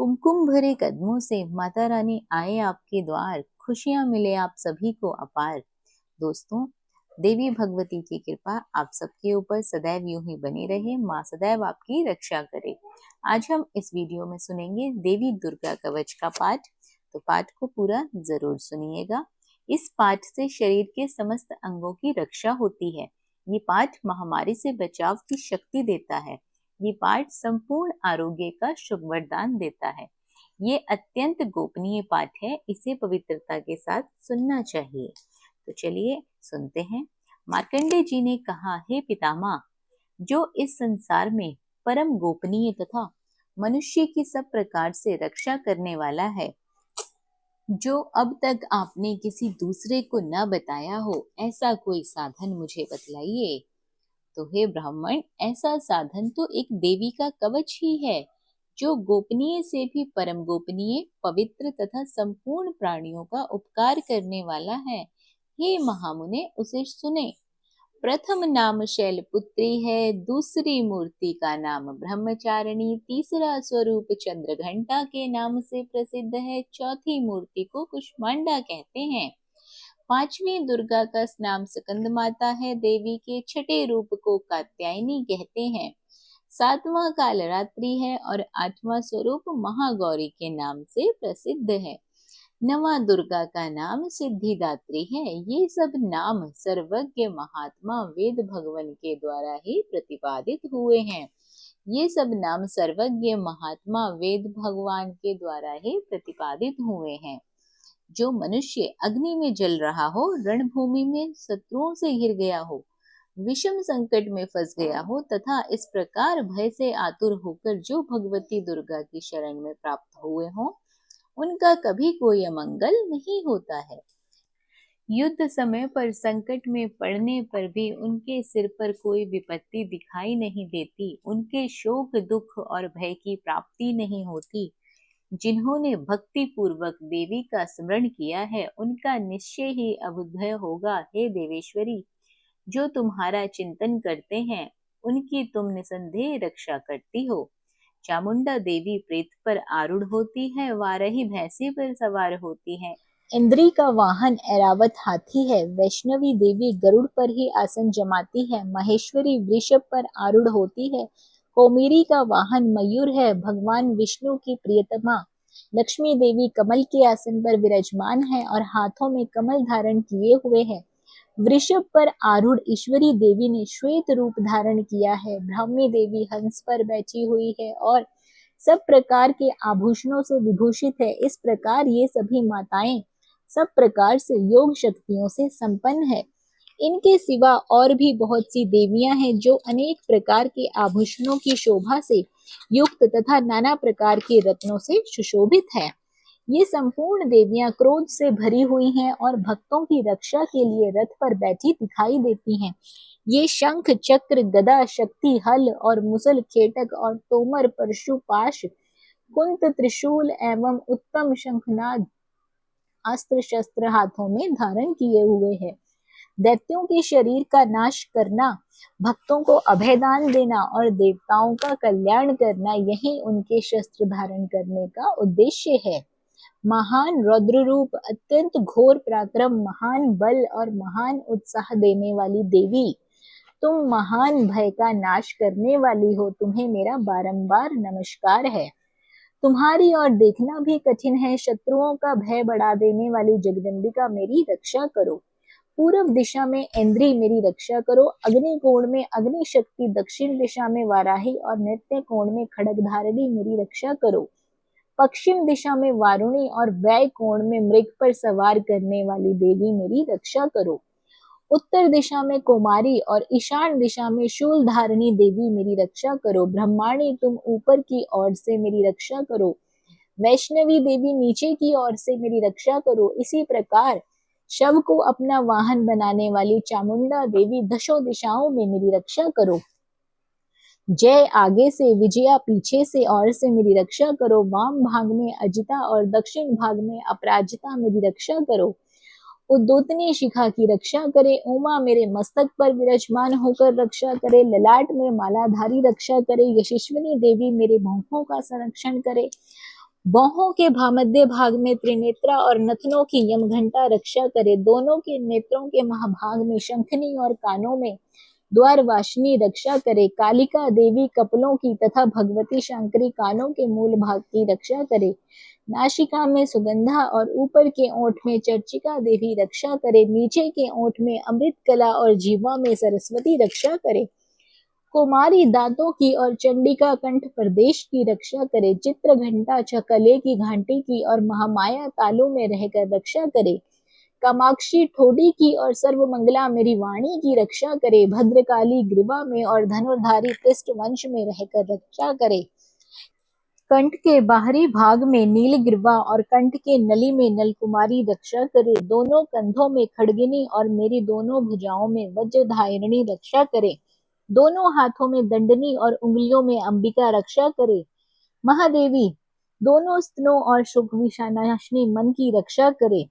कुमकुम भरे कदमों से माता रानी आए आपके द्वार, खुशियां मिले आप सभी को अपार। दोस्तों, देवी भगवती की कृपा आप सबके ऊपर सदैव यूं ही बनी रहे। माँ सदैव आपकी रक्षा करे। आज हम इस वीडियो में सुनेंगे देवी दुर्गा कवच का पाठ। तो पाठ को पूरा जरूर सुनिएगा। इस पाठ से शरीर के समस्त अंगों की रक्षा होती है। ये पाठ महामारी से बचाव की शक्ति देता है। ये पाठ संपूर्ण आरोग्य का शुभ वरदान देता है। ये अत्यंत गोपनीय पाठ है, इसे पवित्रता के साथ सुनना चाहिए। तो चलिए सुनते हैं। मार्कंडे जी ने कहा, हे पितामह, जो इस संसार में परम गोपनीय तथा मनुष्य की सब प्रकार से रक्षा करने वाला है, जो अब तक आपने किसी दूसरे को न बताया हो, ऐसा कोई साधन मुझे बतलाइए। तो हे ब्राह्मण, ऐसा साधन तो एक देवी का कवच ही है, जो गोपनीय से भी परम गोपनीय, पवित्र तथा संपूर्ण प्राणियों का उपकार करने वाला है। हे महामुने, उसे सुने। प्रथम नाम शैलपुत्री है, दूसरी मूर्ति का नाम ब्रह्मचारिणी, तीसरा स्वरूप चंद्रघंटा के नाम से प्रसिद्ध है, चौथी मूर्ति को कुष्मांडा कहते हैं, पांचवी दुर्गा का नाम स्कंद माता है, देवी के छठे रूप को कात्यायनी कहते हैं, सातवां कालरात्रि है और आठवां स्वरूप महागौरी के नाम से प्रसिद्ध है। नवा दुर्गा का नाम सिद्धिदात्री है। ये सब नाम सर्वज्ञ महात्मा वेद भगवान के द्वारा ही प्रतिपादित हुए हैं। ये सब नाम सर्वज्ञ महात्मा वेद भगवान के द्वारा ही प्रतिपादित हुए हैं। जो मनुष्य अग्नि में जल रहा हो, रणभूमि में शत्रुओं से घिर गया हो, विषम संकट में फंस गया हो तथा इस प्रकार भय से आतुर होकर जो भगवती दुर्गा की शरण में प्राप्त हुए हों, उनका कभी कोई अमंगल नहीं होता है। युद्ध समय पर संकट में पड़ने पर भी उनके सिर पर कोई विपत्ति दिखाई नहीं देती, उनके शोक दुख और भय की प्राप्ति नहीं होती। जिन्होंने भक्ति पूर्वक देवी का स्मरण किया है, उनका निश्चय ही अभुदय होगा। हे देवेश्वरी, जो तुम्हारा चिंतन करते हैं, उनकी तुम निसंदेह रक्षा करती हो। चामुंडा देवी प्रेत पर आरूढ़ होती है, वाराही भैंसे पर सवार होती है, इंद्री का वाहन ऐरावत हाथी है, वैष्णवी देवी गरुड़ पर ही आसन जमाती है, महेश्वरी वृषभ पर आरूढ़ होती है, कोमेरी का वाहन मयूर है, भगवान विष्णु की प्रियतमा लक्ष्मी देवी कमल के आसन पर विराजमान है और हाथों में कमल धारण किए हुए है। वृषभ पर आरूढ़ ईश्वरी देवी ने श्वेत रूप धारण किया है, ब्राह्मी देवी हंस पर बैठी हुई है और सब प्रकार के आभूषणों से विभूषित है। इस प्रकार ये सभी माताएं सब प्रकार से योग शक्तियों से संपन्न है। इनके सिवा और भी बहुत सी देवियां हैं, जो अनेक प्रकार के आभूषणों की शोभा से युक्त तथा नाना प्रकार के रत्नों से सुशोभित है। ये संपूर्ण देवियां क्रोध से भरी हुई हैं और भक्तों की रक्षा के लिए रथ पर बैठी दिखाई देती हैं। ये शंख चक्र गदा शक्ति हल और मुसल खेटक और तोमर परशु पाश कुंत त्रिशूल एवं उत्तम शंखनाद अस्त्र शस्त्र हाथों में धारण किए हुए हैं। दैत्यों के शरीर का नाश करना, भक्तों को अभयदान देना और देवताओं का कल्याण करना, यही उनके शस्त्र धारण करने का उद्देश्य है। महान रौद्र रूप, अत्यंत घोर पराक्रम, महान बल और महान उत्साह देने वाली देवी, तुम महान भय का नाश करने वाली हो। तुम्हें मेरा बारंबार नमस्कार है। तुम्हारी ओर देखना भी कठिन है। शत्रुओं का भय बढ़ा देने वाली जगदम्बिका, मेरी रक्षा करो। पूर्व दिशा में इंद्री, मेरी रक्षा करो। अग्नि कोण में अग्नि शक्ति, दक्षिण दिशा में वाराही और नृत्य कोण में खड्गधारिणी, मेरी रक्षा करो। पश्चिम दिशा में वारुणी और व्यय कोण में मृग पर सवार करने वाली देवी, मेरी रक्षा करो। उत्तर दिशा में कुमारी और ईशान दिशा में शूल धारिणी देवी, मेरी रक्षा करो। ब्रह्माणी, तुम ऊपर की ओर से मेरी रक्षा करो। वैष्णवी देवी, नीचे की ओर से मेरी रक्षा करो। इसी प्रकार शव को अपना वाहन बनाने वाली चामुंडा देवी, दशों दिशाओं में मेरी रक्षा करो। जय आगे से, विजया पीछे से और से मेरी रक्षा करो। वाम भाग में अजिता और दक्षिण भाग में अपराजिता, मेरी रक्षा करो। उद्योतनी शिखा की रक्षा करे। उमा मेरे मस्तक पर विराजमान होकर रक्षा करे। ललाट में मालाधारी रक्षा करे। यशस्विनी देवी मेरे भौहों का संरक्षण करे। बाहों के मध्य भाग में त्रिनेत्रा और नथनों की यमघंटा रक्षा करे। दोनों के नेत्रों के महाभाग में शंखनी और कानों में द्वारवासिनी रक्षा करे। कालिका देवी कपलों की तथा भगवती शंकरी कानों के मूल भाग की रक्षा करे। नासिका में सुगंधा और ऊपर के ओंठ में चर्चिका देवी रक्षा करे। नीचे के ओंठ में अमृत कला और जीवा में सरस्वती रक्षा करे। कुमारी दांतों की और चंडिका कंठ प्रदेश की रक्षा करे। चित्र घंटा चकले की घंटी की और महामाया तालू में रहकर रक्षा करे। कामाक्षी ठोडी की और सर्वमंगला मेरी वाणी की रक्षा करे। भद्रकाली ग्रीवा में और धनुर्धारी पृष्ठ वंश में रहकर रक्षा करे। कंठ के बाहरी भाग में नील ग्रीवा और कंठ के नली में नलकुमारी रक्षा करे। दोनों कंधों में खड़गिनी और मेरी दोनों भुजाओं में वज्रधारिणी रक्षा करे। दोनों हाथों में दंडनी और उंगलियों में अंबिका रक्षा करे। महादेवी दोनों स्तनों और शुक विषानाशिनी मन की रक्षा करे।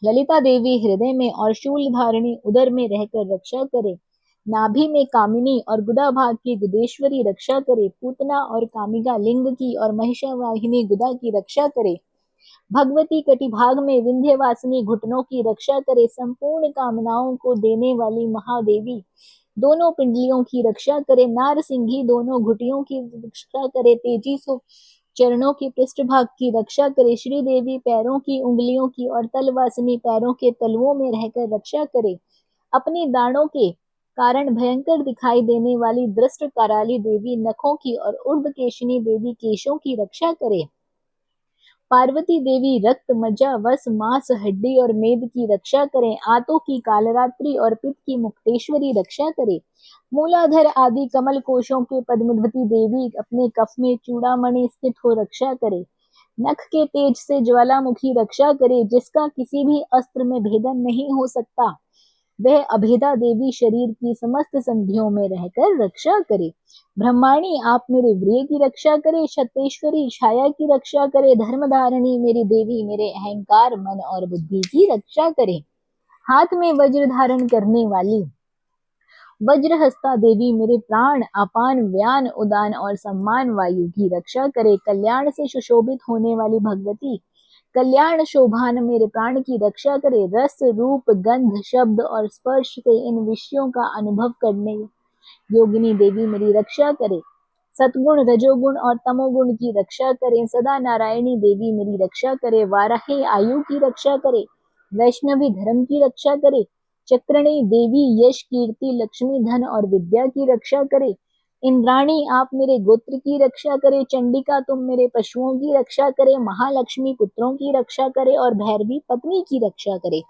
ललिता देवी हृदय में और शूल धारिणी उदर में रहकर रक्षा करे। नाभि में कामिनी और गुदा भाग की गुदेश्वरी रक्षा करे। पूतना और कामिका लिंग की और महिषावाहिनी गुदा की रक्षा करे। भगवती कटिभाग में विंध्यवासिनी घुटनों की रक्षा करे। संपूर्ण कामनाओं को देने वाली महादेवी दोनों पिंडलियों की रक्षा करे। नारसिंही दोनों घुटियों की रक्षा करे। तेजी सो चरणों की पृष्ठभाग की रक्षा करे। श्री देवी पैरों की उंगलियों की और तलवासिनी पैरों के तलवों में रहकर रक्षा करे। अपनी दाढ़ों के कारण भयंकर दिखाई देने वाली दृष्ट कराली देवी नखों की और ऊर्ध्वकेशिनी देवी केशों की रक्षा करे। पार्वती देवी रक्त मज्जा वस मांस हड्डी और मेद की रक्षा करें। आंतों की कालरात्रि और पित्त की मुक्तेश्वरी रक्षा करे। मूलाधर आदि कमल कोशों के पद्मवती देवी अपने कफ में चूड़ामणि स्थित हो रक्षा करे। नख के तेज से ज्वालामुखी रक्षा करे। जिसका किसी भी अस्त्र में भेदन नहीं हो सकता, वह अभेदा देवी शरीर की समस्त संधियों में रहकर रक्षा करे। ब्रह्माणी आप मेरे वीर्य की रक्षा करे। क्षतेश्वरी छाया की रक्षा करे। धर्मधारिणी मेरी देवी मेरे अहंकार मन और बुद्धि की रक्षा करे। हाथ में वज्र धारण करने वाली वज्रहस्ता देवी मेरे प्राण अपान व्यान उदान और सम्मान वायु की रक्षा करे। कल्याण से सुशोभित होने वाली भगवती कल्याण शोभान मेरे प्राण की रक्षा करे। रस रूप गंध शब्द और स्पर्श से इन विषयों का अनुभव करने योगिनी देवी मेरी रक्षा करे। सतगुण रजोगुण और तमोगुण की रक्षा करे। सदा नारायणी देवी मेरी रक्षा करे। वाराही आयु की रक्षा करे। वैष्णवी धर्म की रक्षा करे। चक्रणी देवी यश कीर्ति लक्ष्मी धन और विद्या की रक्षा करे। इंद्राणी आप मेरे गोत्र की रक्षा करे। चंडिका तुम मेरे पशुओं की रक्षा करे। महालक्ष्मी पुत्रों की रक्षा करे और भैरवी पत्नी की रक्षा करे।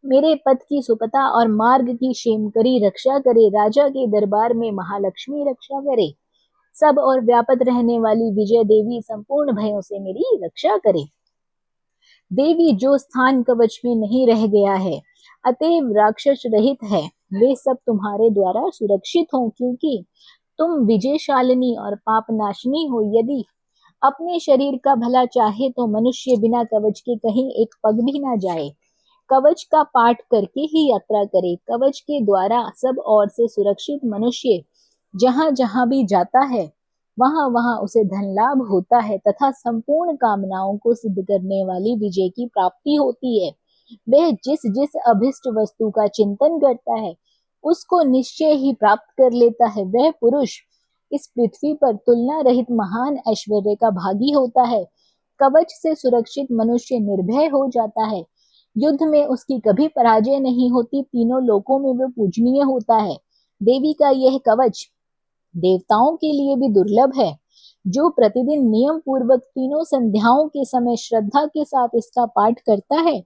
मेरे पथ की सुपता और मार्ग की क्षेमकरी रक्षा करे। राजा के दरबार में महालक्ष्मी रक्षा करे। सब और व्यापक रहने वाली विजय देवी संपूर्ण भयों से मेरी रक्षा करे। देवी जो स्थान कवच में नहीं रह गया है अतएव राक्षस रहित है, वे सब तुम्हारे द्वारा सुरक्षित हों, क्योंकि तुम विजयशालिनी और पापनाशिनी हो। यदि अपने शरीर का भला चाहे तो मनुष्य बिना कवच के कहीं एक पग भी ना जाए। कवच का पाठ करके ही यात्रा करे। कवच के द्वारा सब ओर से सुरक्षित मनुष्य जहां जहां भी जाता है वहां वहां उसे धन लाभ होता है तथा संपूर्ण कामनाओं को सिद्ध करने वाली विजय की प्राप्ति होती है। वह जिस जिस अभिष्ट वस्तु का चिंतन करता है उसको निश्चय ही प्राप्त कर लेता है। वह पुरुष इस पृथ्वी पर तुलना रहित महान ऐश्वर्य का भागी होता है। कवच से सुरक्षित मनुष्य निर्भय हो जाता है। युद्ध में उसकी कभी पराजय नहीं होती। तीनों लोकों में वह पूजनीय होता है। देवी का यह कवच देवताओं के लिए भी दुर्लभ है। जो प्रतिदिन नियम पूर्वक तीनों संध्याओं के समय श्रद्धा के साथ इसका पाठ करता है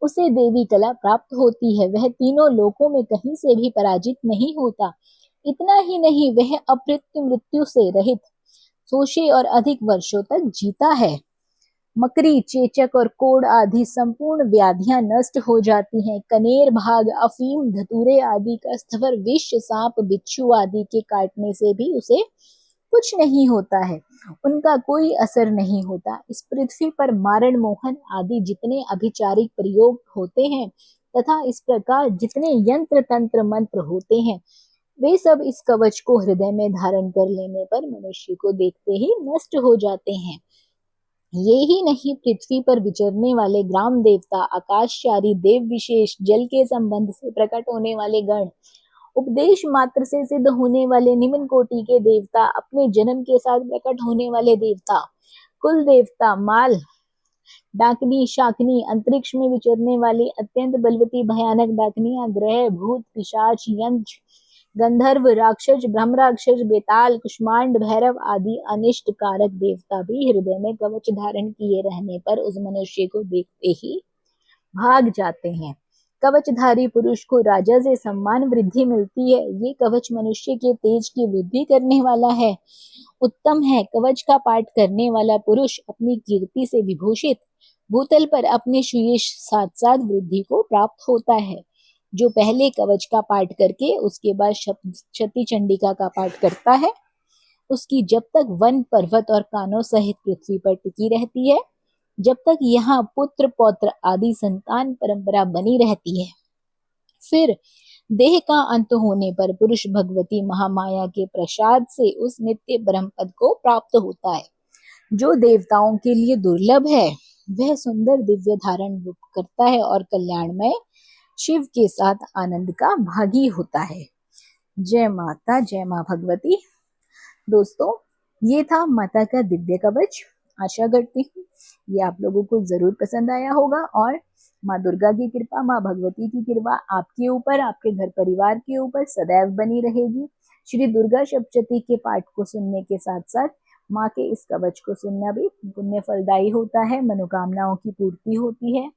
उसे देवी कला प्राप्त होती है। वह तीनों लोकों में कहीं से भी पराजित नहीं होता। इतना ही नहीं, वह अप्रत्यु मृत्यु से रहित 100 और अधिक वर्षों तक जीता है। मकरी चेचक और कोड़ आदि संपूर्ण व्याधियां नष्ट हो जाती हैं। कनेर भाग अफीम धतूरे आदि का स्थवर विष सांप बिच्छू आदि के काटने से भी उसे कुछ नहीं होता है, उनका कोई असर नहीं होता। इस पृथ्वी पर मारण मोहन आदि जितने अभिचारिक प्रयोग होते हैं तथा इस प्रकार जितने यंत्र तंत्र मंत्र होते हैं वे सब इस कवच को हृदय में धारण कर लेने पर मनुष्य को देखते ही नष्ट हो जाते हैं। ये ही नहीं, पृथ्वी पर विचरने वाले ग्राम देवता, आकाशचारी देव विशेष, जल के संबंध से प्रकट होने वाले गण, उपदेश मात्र से सिद्ध होने वाले निम्न कोटि के देवता, अपने जन्म के साथ प्रकट होने वाले देवता, कुल देवता, माल, डाकनी, शाकनी, अंतरिक्ष में विचरने वाली अत्यंत बलवती भयानक डाकनियां, ग्रह, भूत, पिशाच, यंत्र, गंधर्व, राक्षस, ब्रह्म राक्षस, बेताल, कुष्मांड, भैरव आदि अनिष्ट कारक देवता भी हृदय में कवच धारण किए रहने पर उस मनुष्य को देखते ही भाग जाते हैं। कवचधारी पुरुष को राजा से सम्मान वृद्धि मिलती है। ये कवच मनुष्य के तेज की वृद्धि करने वाला है, उत्तम है। कवच का पाठ करने वाला पुरुष अपनी कीर्ति से विभूषित भूतल पर अपने सुयश साथ साथ वृद्धि को प्राप्त होता है। जो पहले कवच का पाठ करके उसके बाद क्षति चंडिका का पाठ करता है, उसकी जब तक वन, पर्वत और कानों सहित पृथ्वी पर टिकी रहती है, जब तक यहाँ पुत्र पौत्र आदि संतान परंपरा बनी रहती है, फिर देह का अंत होने पर पुरुष भगवती महामाया के प्रसाद से उस नित्य ब्रह्म पद को प्राप्त होता है। जो देवताओं के लिए दुर्लभ है, वह सुंदर दिव्य धारण रूप करता है और कल्याणमय शिव के साथ आनंद का भागी होता है। जय माता, जय माँ भगवती। दोस्तों, ये था माता का दिव्य कवच। आशा करती हूँ ये आप लोगों को जरूर पसंद आया होगा और माँ दुर्गा की कृपा, माँ भगवती की कृपा आपके ऊपर, आपके घर परिवार के ऊपर सदैव बनी रहेगी। श्री दुर्गा सप्तशती के पाठ को सुनने के साथ साथ माँ के इस कवच को सुनना भी पुण्य फलदायी होता है, मनोकामनाओं की पूर्ति होती है,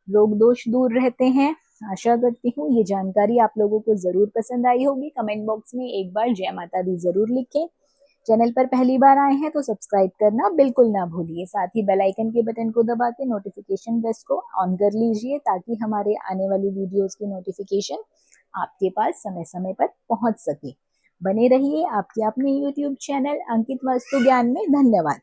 रोग दोष दूर रहते हैं। आशा करती हूँ ये जानकारी आप लोगों को जरूर पसंद आई होगी। कमेंट बॉक्स में एक बार जय माता दी जरूर लिखें। चैनल पर पहली बार आए हैं तो सब्सक्राइब करना बिल्कुल ना भूलिए। साथ ही बेल आइकन के बटन को दबा के नोटिफिकेशन बेल को ऑन कर लीजिए ताकि हमारे आने वाली वीडियोस की नोटिफिकेशन आपके पास समय समय पर पहुंच सके। बने रहिए आपके अपने YouTube चैनल अंकित वास्तु ज्ञान में। धन्यवाद।